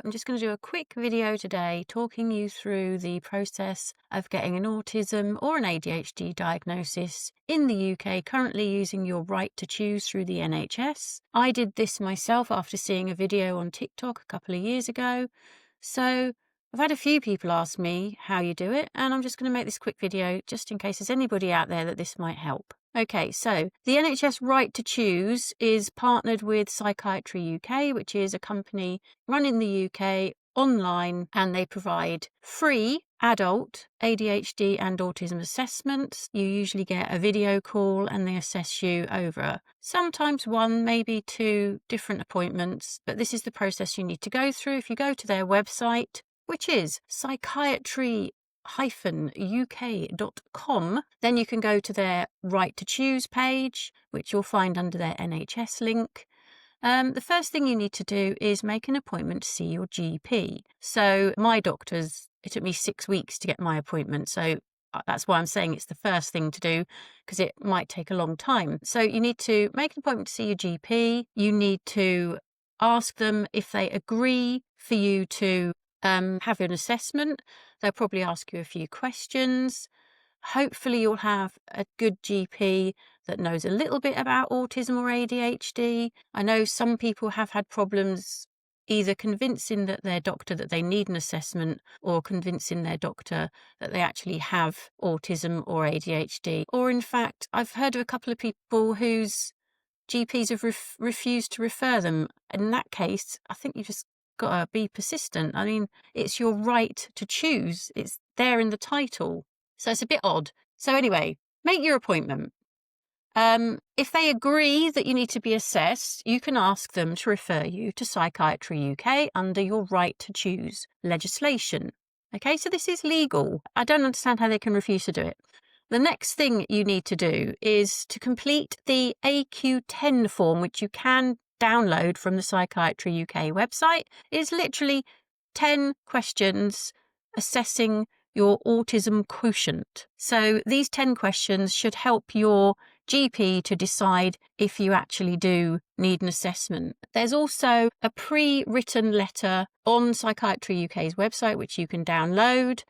I'm just going to do a quick video today talking you through the process of getting an autism or an ADHD diagnosis in the UK, currently using your right to choose through the NHS. I did this myself after seeing a video on TikTok a couple of years ago. So I've had a few people ask me how you do it, and I'm just going to make this quick video just in case there's anybody out there that this might help. Okay, so the NHS Right to Choose is partnered with Psychiatry-UK, which is a company run in the UK online, and they provide free adult ADHD and autism assessments. You usually get a video call and they assess you over sometimes one, maybe two different appointments, but this is the process you need to go through. If you go to their website, which is Psychiatry-UK.com, then you can go to their Right to Choose page, which you'll find under their NHS link. The first thing you need to do is make an appointment to see your GP. So my doctor's, it took me 6 weeks to get my appointment. So that's why I'm saying it's the first thing to do, because it might take a long time. So you need to make an appointment to see your GP. You need to ask them if they agree for you to have an assessment. They'll probably ask you a few questions. Hopefully you'll have a good GP that knows a little bit about autism or ADHD. I know some people have had problems either convincing their doctor that they need an assessment, or convincing their doctor that they actually have autism or ADHD. Or in fact, I've heard of a couple of people whose GPs have refused to refer them. In that case, I think you just got to be persistent. I mean, it's your right to choose. It's there in the title. So it's a bit odd. So anyway, make your appointment. If they agree that you need to be assessed, you can ask them to refer you to Psychiatry-UK under your right to choose legislation. Okay, so this is legal. I don't understand how they can refuse to do it. The next thing you need to do is to complete the AQ10 form, which you can download from the Psychiatry-UK website. It's literally 10 questions assessing your autism quotient. So these 10 questions should help your GP to decide if you actually do need an assessment. There's also a pre-written letter on Psychiatry-UK's website, which you can download,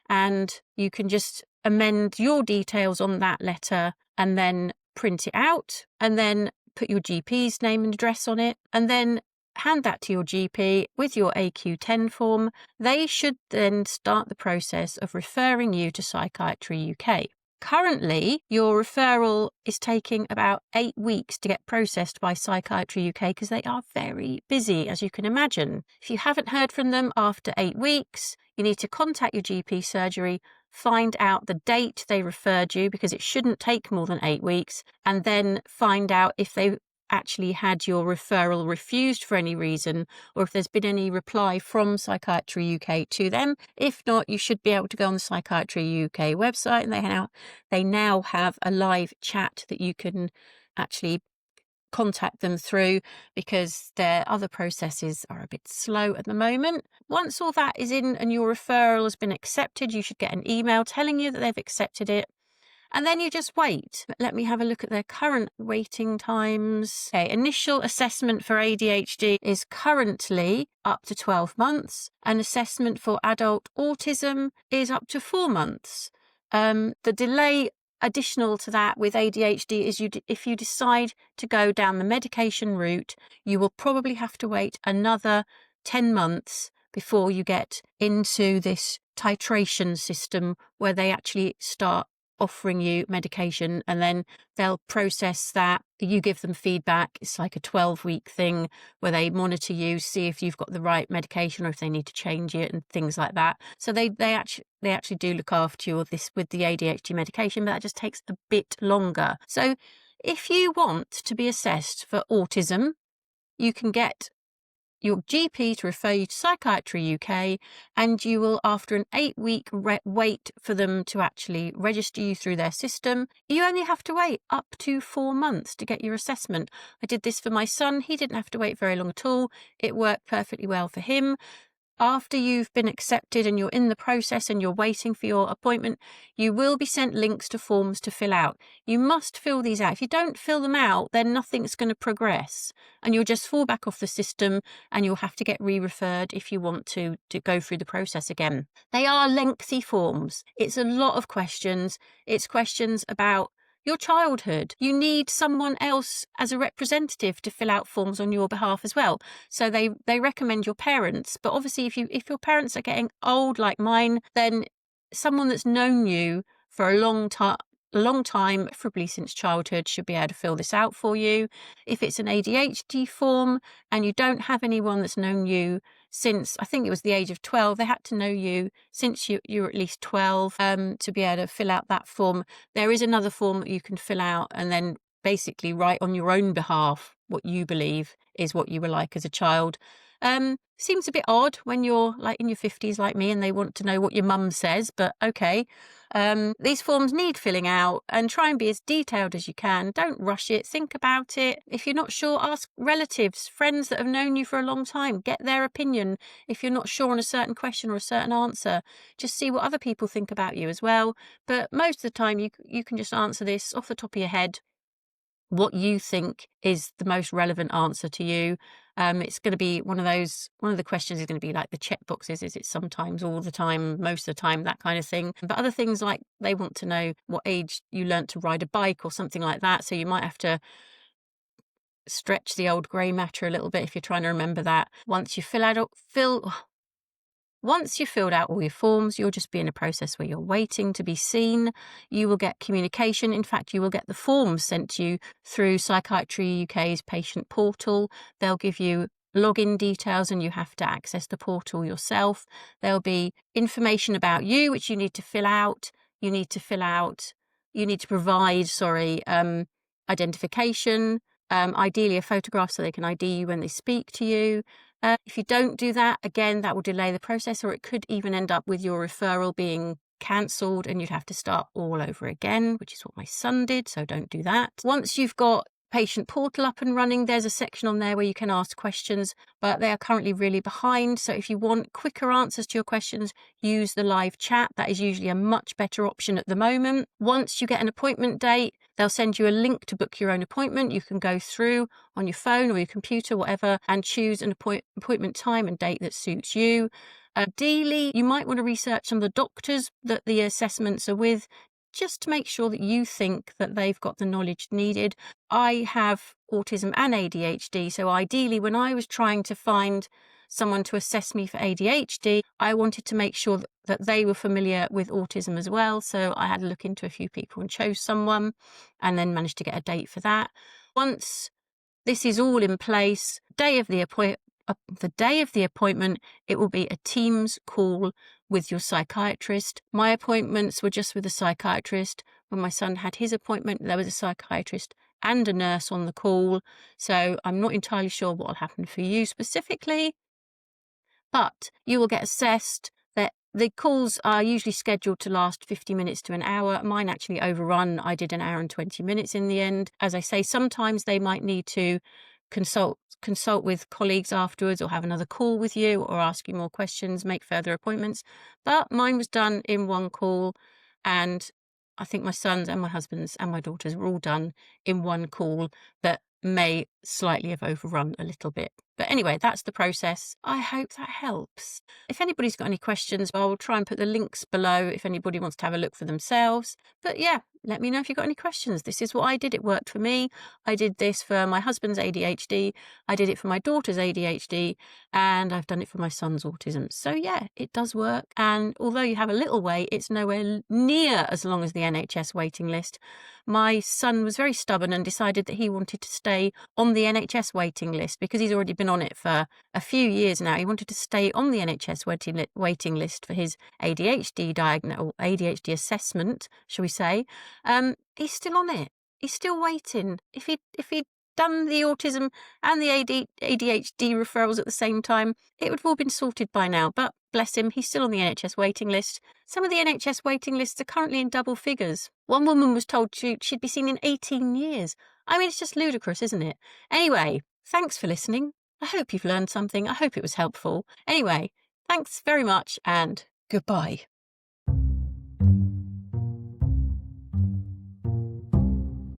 and you can just amend your details on that letter and then print it out, and then put your GP's name and address on it, and then hand that to your GP with your AQ10 form. They should then start the process of referring you to Psychiatry-UK. Currently, your referral is taking about 8 weeks to get processed by Psychiatry-UK because they are very busy, as you can imagine. If you haven't heard from them after 8 weeks, you need to contact your GP surgery, find out the date they referred you, because it shouldn't take more than 8 weeks, and then find out if they actually had your referral refused for any reason, or if there's been any reply from Psychiatry-UK to them. If not, you should be able to go on the Psychiatry-UK website, and they now have a live chat that you can actually contact them through, because their other processes are a bit slow at the moment. Once all that is in and your referral has been accepted, you should get an email telling you that they've accepted it. And then you just wait. Let me have a look at their current waiting times. Okay, initial assessment for ADHD is currently up to 12 months. An assessment for adult autism is up to 4 months. The delay additional to that with ADHD is if you decide to go down the medication route, you will probably have to wait another 10 months before you get into this titration system where they actually start offering you medication, and then they'll process that. You give them feedback. It's like a 12-week thing where they monitor you, see if you've got the right medication or if they need to change it and things like that. So they actually do look after you with the ADHD medication, but that just takes a bit longer. So if you want to be assessed for autism, you can get your GP to refer you to Psychiatry-UK, and you will, after an 8-week wait for them to actually register you through their system, you only have to wait up to 4 months to get your assessment. I did this for my son. He didn't have to wait very long at all. It worked perfectly well for him. after you've been accepted and you're in the process and you're waiting for your appointment, you will be sent links to forms to fill out. You must fill these out. If you don't fill them out, then nothing's going to progress and you'll just fall back off the system and you'll have to get re-referred if you want to go through the process again. They are lengthy forms. It's a lot of questions. It's questions about your childhood. You need someone else as a representative to fill out forms on your behalf as well. So they recommend your parents, but obviously if your parents are getting old like mine, then someone that's known you for a long time, preferably since childhood, should be able to fill this out for you. If it's an ADHD form and you don't have anyone that's known you since, I think it was the age of 12, they had to know you since you were at least 12 to be able to fill out that form. There is another form that you can fill out and then basically write on your own behalf what you believe is what you were like as a child. Seems a bit odd when you're like in your 50s like me and they want to know what your mum says, but okay. These forms need filling out and try and be as detailed as you can. Don't rush it. Think about it. If you're not sure, ask relatives, friends that have known you for a long time. Get their opinion. If you're not sure on a certain question or a certain answer, just see what other people think about you as well. But most of the time you can just answer this off the top of your head, what you think is the most relevant answer to you. It's going to be one of the questions is going to be like the check boxes. Is it sometimes, all the time, most of the time, that kind of thing. But other things like they want to know what age you learnt to ride a bike or something like that. So you might have to stretch the old grey matter a little bit if you're trying to remember that. Once you've filled out all your forms, you'll just be in a process where you're waiting to be seen. You will get communication. In fact, you will get the forms sent to you through Psychiatry-UK's patient portal. They'll give you login details and you have to access the portal yourself. There'll be information about you, which you need to fill out. You need to provide, identification, ideally a photograph so they can ID you when they speak to you. If you don't do that, again, that will delay the process, or it could even end up with your referral being cancelled and you'd have to start all over again, which is what my son did, so don't do that. Once you've got patient portal up and running, there's a section on there where you can ask questions, but they are currently really behind. So if you want quicker answers to your questions, use the live chat. That is usually a much better option at the moment. Once you get an appointment date, they'll send you a link to book your own appointment. You can go through on your phone or your computer, whatever, and choose an appointment time and date that suits you. Ideally, you might want to research some of the doctors that the assessments are with, just to make sure that you think that they've got the knowledge needed. I have autism and ADHD, so ideally when I was trying to find someone to assess me for ADHD, I wanted to make sure that they were familiar with autism as well. So I had to look into a few people and chose someone and then managed to get a date for that. Once this is all in place, the day of the appointment, it will be a Teams call with your psychiatrist. My appointments were just with a psychiatrist. When my son had his appointment, there was a psychiatrist and a nurse on the call. So I'm not entirely sure what will happen for you specifically, but you will get assessed. The calls are usually scheduled to last 50 minutes to an hour. Mine actually overrun. I did an hour and 20 minutes in the end. As I say, sometimes they might need to consult with colleagues afterwards or have another call with you or ask you more questions, make further appointments. But mine was done in one call, and I think my son's and my husband's and my daughter's were all done in one call that may slightly have overrun a little bit. But anyway, that's the process. I hope that helps. If anybody's got any questions, I'll try and put the links below if anybody wants to have a look for themselves. But yeah, let me know if you've got any questions. This is what I did. It worked for me. I did this for my husband's ADHD. I did it for my daughter's ADHD. And I've done it for my son's autism. So yeah, it does work. And although you have a little wait, it's nowhere near as long as the NHS waiting list. My son was very stubborn and decided that he wanted to stay on the NHS waiting list because he's already been on it for a few years now. He wanted to stay on the NHS waiting list for his ADHD or ADHD assessment, shall we say. He's still on it. He's still waiting. If he'd done the autism and the ADHD referrals at the same time, it would have all been sorted by now. But bless him, he's still on the NHS waiting list. Some of the NHS waiting lists are currently in double figures. One woman was told she'd be seen in 18 years. I mean, it's just ludicrous, isn't it? Anyway, thanks for listening. I hope you've learned something. I hope it was helpful. Anyway, Thanks very much and goodbye.